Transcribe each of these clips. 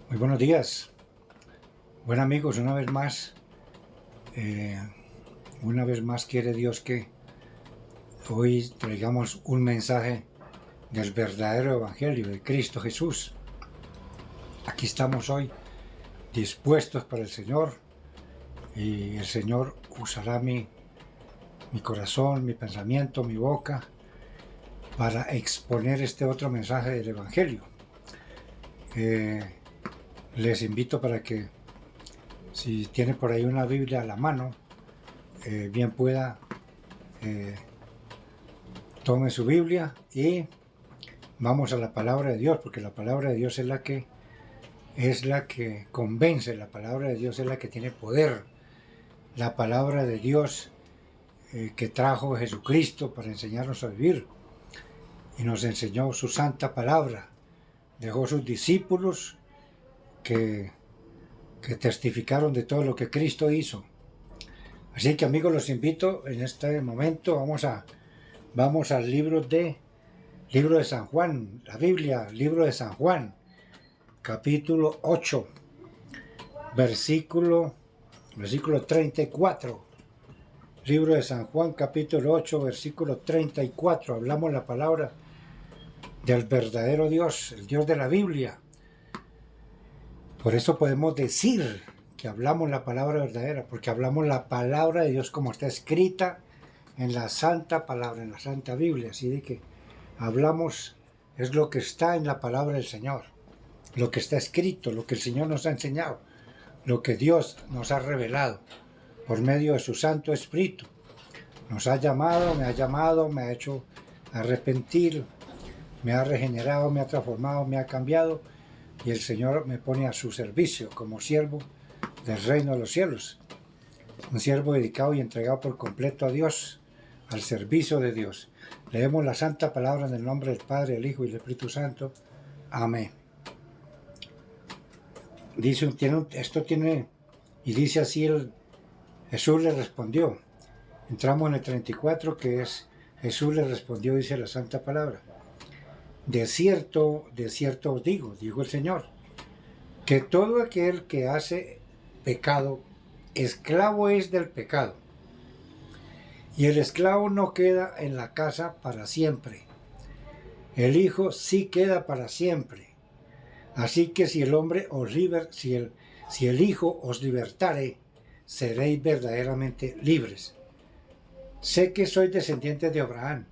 Muy buenos días, bueno amigos, eh, una vez más quiere Dios que hoy traigamos un mensaje del verdadero Evangelio de Cristo Jesús. Aquí estamos hoy dispuestos para el Señor y el Señor usará mi corazón, mi pensamiento, mi boca para exponer este otro mensaje del Evangelio. Les invito para que si tiene por ahí una Biblia a la mano, bien pueda tome su Biblia y vamos a la palabra de Dios, porque la palabra de Dios es la que convence, la palabra de Dios es la que tiene poder, la palabra de Dios que trajo Jesucristo para enseñarnos a vivir y nos enseñó su santa palabra, dejó sus discípulos que testificaron de todo lo que Cristo hizo. Así que amigos, los invito en este momento, vamos al libro de San Juan, la Biblia, libro de San Juan, capítulo 8, versículo 34. Libro de San Juan, capítulo 8, versículo 34. Hablamos la palabra del verdadero Dios, el Dios de la Biblia. Por eso podemos decir que hablamos la palabra verdadera, porque hablamos la palabra de Dios como está escrita en la santa palabra, en la santa Biblia. Así de que hablamos, es lo que está en la palabra del Señor, lo que está escrito, lo que el Señor nos ha enseñado, lo que Dios nos ha revelado por medio de su Santo Espíritu. Nos ha llamado, me ha hecho arrepentir, me ha regenerado, me ha transformado, me ha cambiado, y el Señor me pone a su servicio como siervo del reino de los cielos. Un siervo dedicado y entregado por completo a Dios, al servicio de Dios. Leemos la santa palabra en el nombre del Padre, del Hijo y del Espíritu Santo. Amén. Dice así Jesús le respondió. Entramos en el 34, que es Jesús le respondió, dice la santa palabra. De cierto os digo, dijo el Señor, que todo aquel que hace pecado, esclavo es del pecado. Y el esclavo no queda en la casa para siempre. El Hijo sí queda para siempre. Así que si el Hijo os libertare, seréis verdaderamente libres. Sé que sois descendientes de Abraham,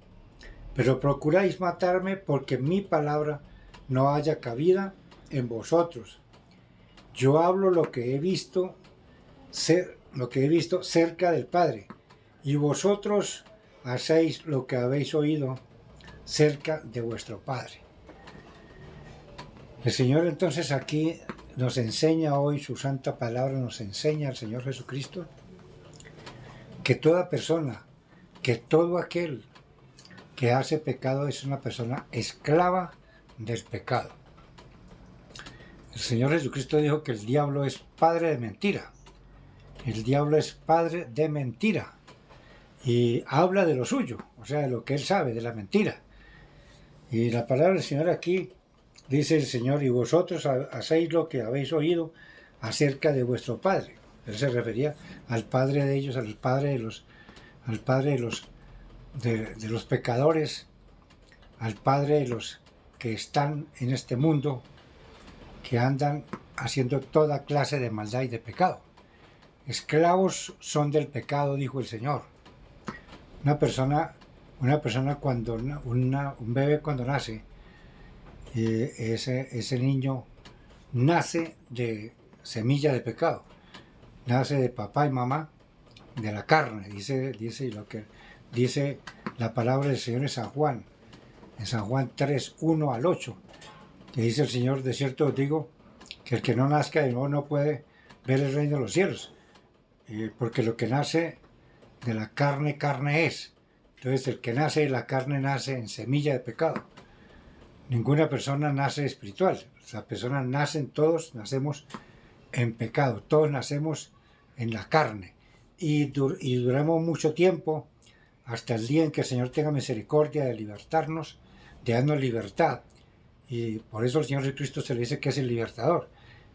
pero procuráis matarme porque mi palabra no haya cabida en vosotros. Yo hablo lo que he visto cerca del Padre, y vosotros hacéis lo que habéis oído cerca de vuestro Padre. El Señor entonces aquí nos enseña hoy, su santa palabra nos enseña al Señor Jesucristo, que toda persona, que todo aquel que hace pecado es una persona esclava del pecado. El Señor Jesucristo dijo que el diablo es padre de mentira. El diablo es padre de mentira. Y habla de lo suyo, o sea, de lo que él sabe, de la mentira. Y la palabra del Señor aquí, dice el Señor, y vosotros hacéis lo que habéis oído acerca de vuestro padre. Él se refería al padre de ellos, al padre de los pecadores, al padre de los que están en este mundo, que andan haciendo toda clase de maldad y de pecado. Esclavos son del pecado, dijo el Señor. Una persona cuando un bebé cuando nace, ese niño nace de semilla de pecado, nace de papá y mamá, de la carne, dice lo que dice la palabra del Señor en San Juan 3, 1 al 8, que dice el Señor, de cierto os digo, que el que no nazca de nuevo no puede ver el reino de los cielos, porque lo que nace de la carne, carne es. Entonces el que nace de la carne nace en semilla de pecado. Ninguna persona nace espiritual. Las personas todos nacemos en pecado, todos nacemos en la carne. Y duramos mucho tiempo hasta el día en que el Señor tenga misericordia de darnos libertad. Y por eso el Señor Jesucristo se le dice que es el libertador.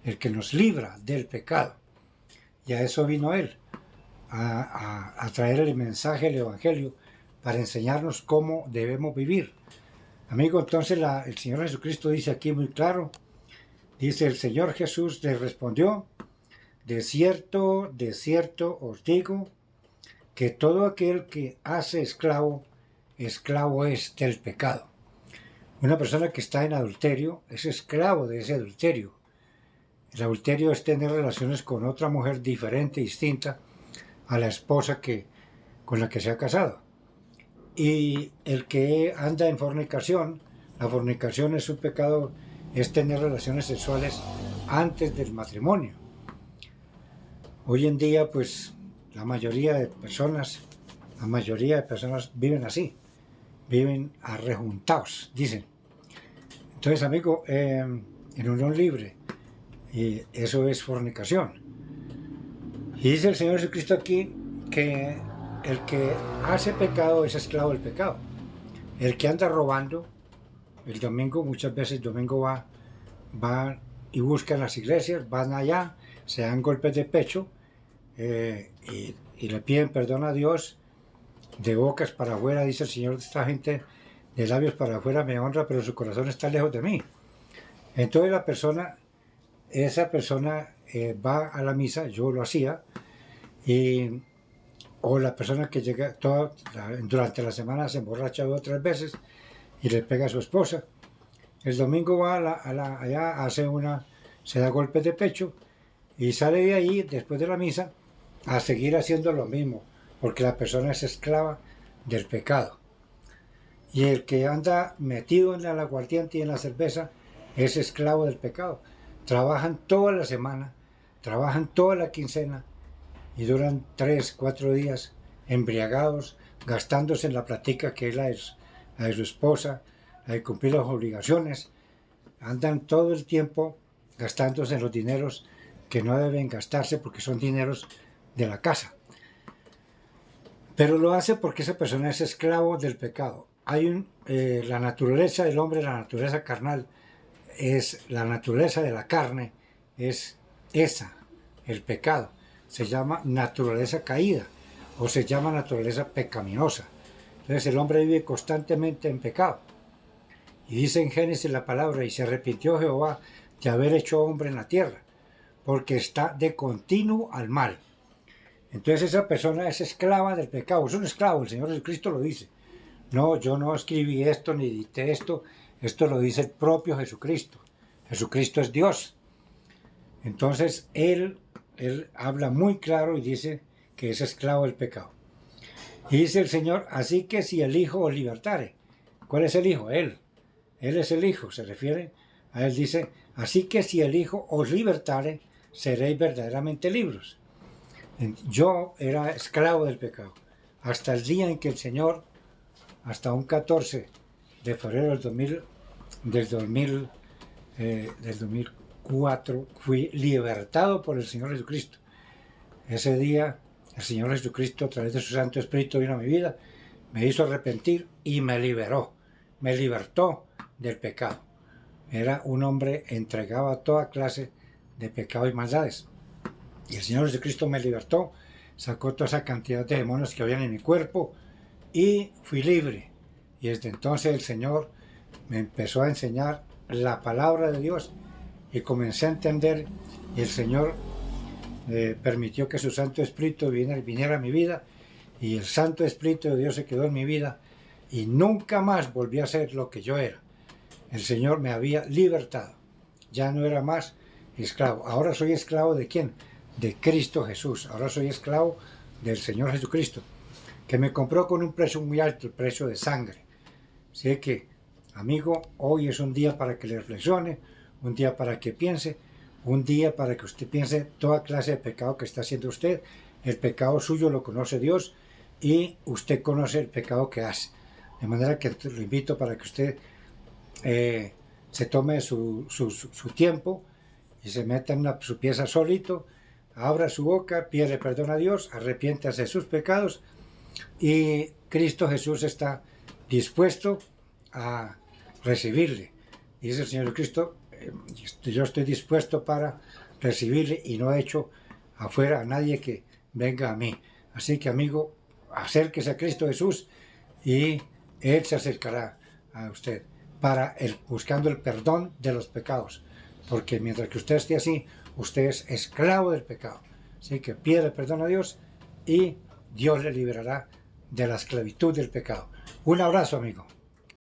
el que nos libra del pecado. Y a eso vino Él, a traer el mensaje del Evangelio para enseñarnos cómo debemos vivir. Amigo, entonces el Señor Jesucristo dice aquí muy claro, dice el Señor Jesús le respondió, de cierto os digo, que todo aquel que hace esclavo, esclavo es del pecado. Una persona que está en adulterio es esclavo de ese adulterio. El adulterio es tener relaciones con otra mujer diferente, distinta a la esposa con la que se ha casado. Y el que anda en fornicación, la fornicación es un pecado, es tener relaciones sexuales antes del matrimonio. Hoy en día, pues, la mayoría de personas viven así, viven arrejuntados, dicen. Entonces, amigo, en unión libre, y eso es fornicación. Y dice el Señor Jesucristo aquí que el que hace pecado es esclavo del pecado. El que anda robando, el domingo, muchas veces el domingo va y busca en las iglesias, van allá, se dan golpes de pecho y le piden perdón a Dios, de bocas para afuera, dice el Señor, esta gente de labios para afuera me honra, pero su corazón está lejos de mí. Entonces esa persona va a la misa, yo lo hacía, o la persona que llega durante la semana se emborracha 2 o 3 veces y le pega a su esposa. El domingo va allá, se da golpes de pecho y sale de ahí después de la misa a seguir haciendo lo mismo, porque la persona es esclava del pecado. Y el que anda metido en el aguardiente y en la cerveza es esclavo del pecado. Trabajan toda la semana, trabajan toda la quincena y duran 3, 4 días embriagados, gastándose en la plática que es la de su esposa, la de cumplir las obligaciones. Andan todo el tiempo gastándose en los dineros que no deben gastarse porque son dineros de la casa. Pero lo hace porque esa persona es esclavo del pecado. La naturaleza del hombre, la naturaleza carnal, la naturaleza de la carne, es esa, el pecado. Se llama naturaleza caída o se llama naturaleza pecaminosa. Entonces el hombre vive constantemente en pecado. Y dice en Génesis la palabra, y se arrepintió Jehová de haber hecho hombre en la tierra, porque está de continuo al mal. Entonces esa persona es esclava del pecado, es un esclavo, el Señor Jesucristo lo dice. No, yo no escribí esto ni edité esto, esto lo dice el propio Jesucristo. Jesucristo es Dios. Entonces Él habla muy claro y dice que es esclavo del pecado. Y dice el Señor, así que si el Hijo os libertare. ¿Cuál es el Hijo? Él es el Hijo, se refiere a Él, dice, así que si el Hijo os libertare, seréis verdaderamente libres. Yo era esclavo del pecado, hasta el día en que el Señor, hasta un 14 de febrero del 2004, fui libertado por el Señor Jesucristo. Ese día, el Señor Jesucristo, a través de su Santo Espíritu, vino a mi vida, me hizo arrepentir y me liberó, me libertó del pecado. Era un hombre entregado a toda clase de pecado y maldades. Y el Señor Jesucristo me libertó, sacó toda esa cantidad de demonios que habían en mi cuerpo y fui libre. Y desde entonces el Señor me empezó a enseñar la palabra de Dios y comencé a entender, y el Señor permitió que su Santo Espíritu viniera a mi vida, y el Santo Espíritu de Dios se quedó en mi vida y nunca más volví a ser lo que yo era. El Señor me había libertado, ya no era más esclavo. Ahora soy esclavo ¿de quién? De Cristo Jesús. Ahora soy esclavo del Señor Jesucristo, que me compró con un precio muy alto, el precio de sangre. Así que, amigo, hoy es un día para que le reflexione, un día para que piense, un día para que usted piense toda clase de pecado que está haciendo usted. El pecado suyo lo conoce Dios y usted conoce el pecado que hace. De manera que lo invito para que usted se tome su tiempo y se meta en su pieza solito, abra su boca, pídele perdón a Dios, arrepiéntase de sus pecados y Cristo Jesús está dispuesto a recibirle. Dice el Señor Cristo, yo estoy dispuesto para recibirle y no he hecho afuera a nadie que venga a mí. Así que, amigo, acérquese a Cristo Jesús y Él se acercará a usted buscando el perdón de los pecados. Porque mientras que usted esté así, usted es esclavo del pecado. Así que pídale perdón a Dios y Dios le liberará de la esclavitud del pecado. Un abrazo, amigo.